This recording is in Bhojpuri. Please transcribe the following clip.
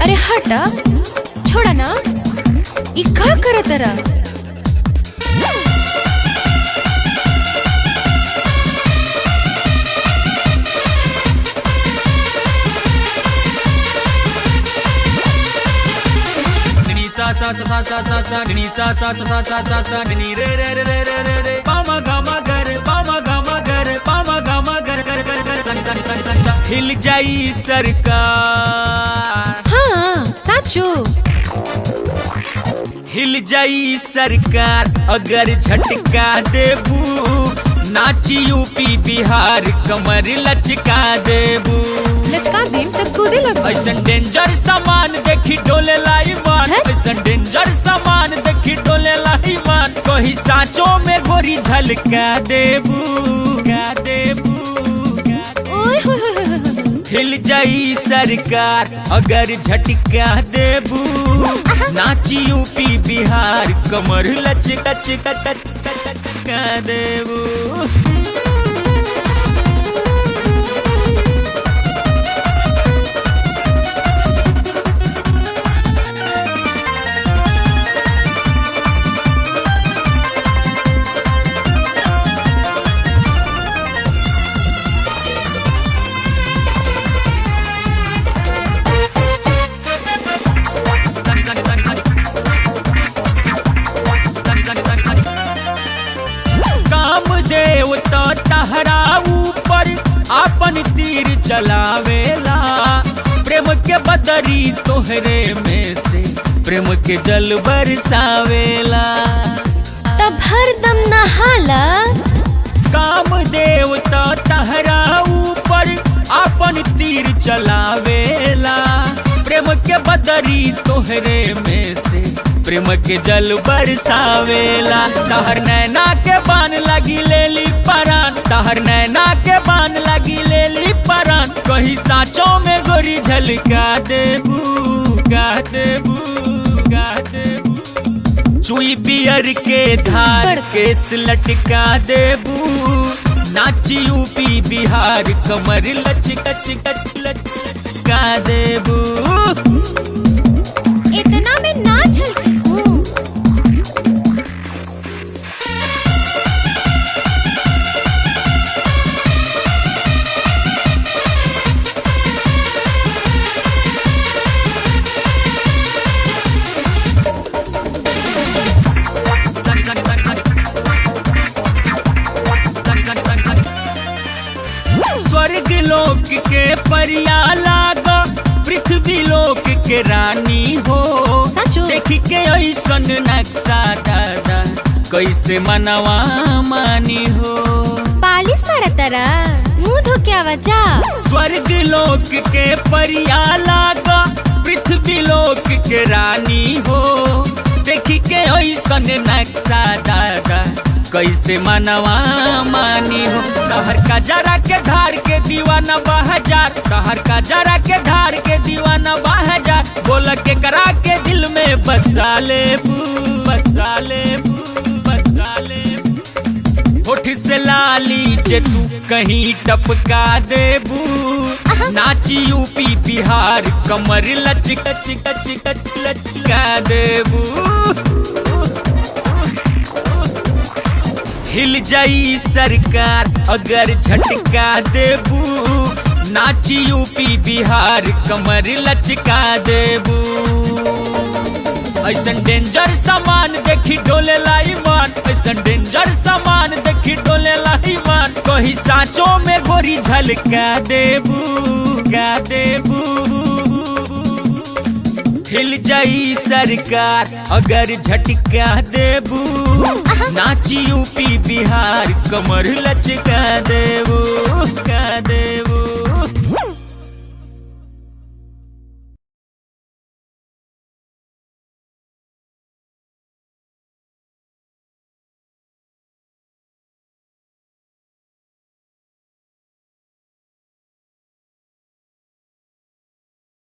अरे हटा छोड़ा ना ई का करतरा। सा सा सा सा सा सा गनी सा सा सा सा सा सा गनी रे रे रे रे रे रे पामा गामा गर पामा गामा गर पामा गामा गर गर गर गर सा सा सा सा हिल जाई सरकार। हाँ साचो हिल जाई सरकार अगर झटका देबू। नाची यूपी बिहार कमर लचका देबू। लचका देम तक कूदे लगबू। ऐसन डेंजर सामान देखी डोले लाई मान। ऐसन डेंजर सामान देखी डोले लाई मान। कहीं सांचो में गोरी झलका देबू का देबू। ओए होए होए होए। हिल जाई सरकार अगर झटका देबू। नाची यूपी बिहार कमर लचका लचका देबू। देव तो तहरा ऊपर आपन तीर चलावेला। प्रेम के बदरी तोहरे में से प्रेम के जल बरसावेला। तब हरदम नहाला। काम देव तो तहरा ऊपर आपन तीर चलावेला। प्रेम के बदरी तोहरे में से प्रेम के जल बरसावेला। तहर नैना के बान लगी लेली परान। तहर नैना के बान लगी लेली परान। कहीं सांचों में गोरी झलका देबू का देबू का देबू। चुई बियर के धार केस लटका देबू। नाची यूपी बिहार कमर लचका देबू। इतना में ना झलकी हूँ। स्वर्ग लोक के परिया लागा पृथ्वी लोक के रानी हो। देखी के ऐसन नक्शा दादा कैसे मनवा मानी हो। पालिस मारतरा मुँह धो के आवाजा। स्वर्ग लोक के परिया लागा पृथ्वी लोक के रानी हो। देखी के ऐसन नक्शा दादा कैसे मनवा मानी हो। तहर का जरा के धार के दीवाना बहजार। तहर का जरा के धार के दीवाना बहजार। बोल के करा के दिल में बसा लेबू बसा लेबू बसा लेबू। होठ से लाली जे तू कहीं टपका देबू। नाची यूपी बिहार कमर लचका देबू। हिल जाई सरकार अगर झटका देबू। नाची यूपी बिहार कमर लचका देबू। ऐसन डेंजर सामान देखी डोले लाई मान। ऐसन डेंजर सामान देखी डोले लाई मान। कहीं सांचों में गोरी झलका देबू का देबू। हिल जाई सरकार अगर झटका देबू। नाची यूपी बिहार कमर लचका देबू का देबू।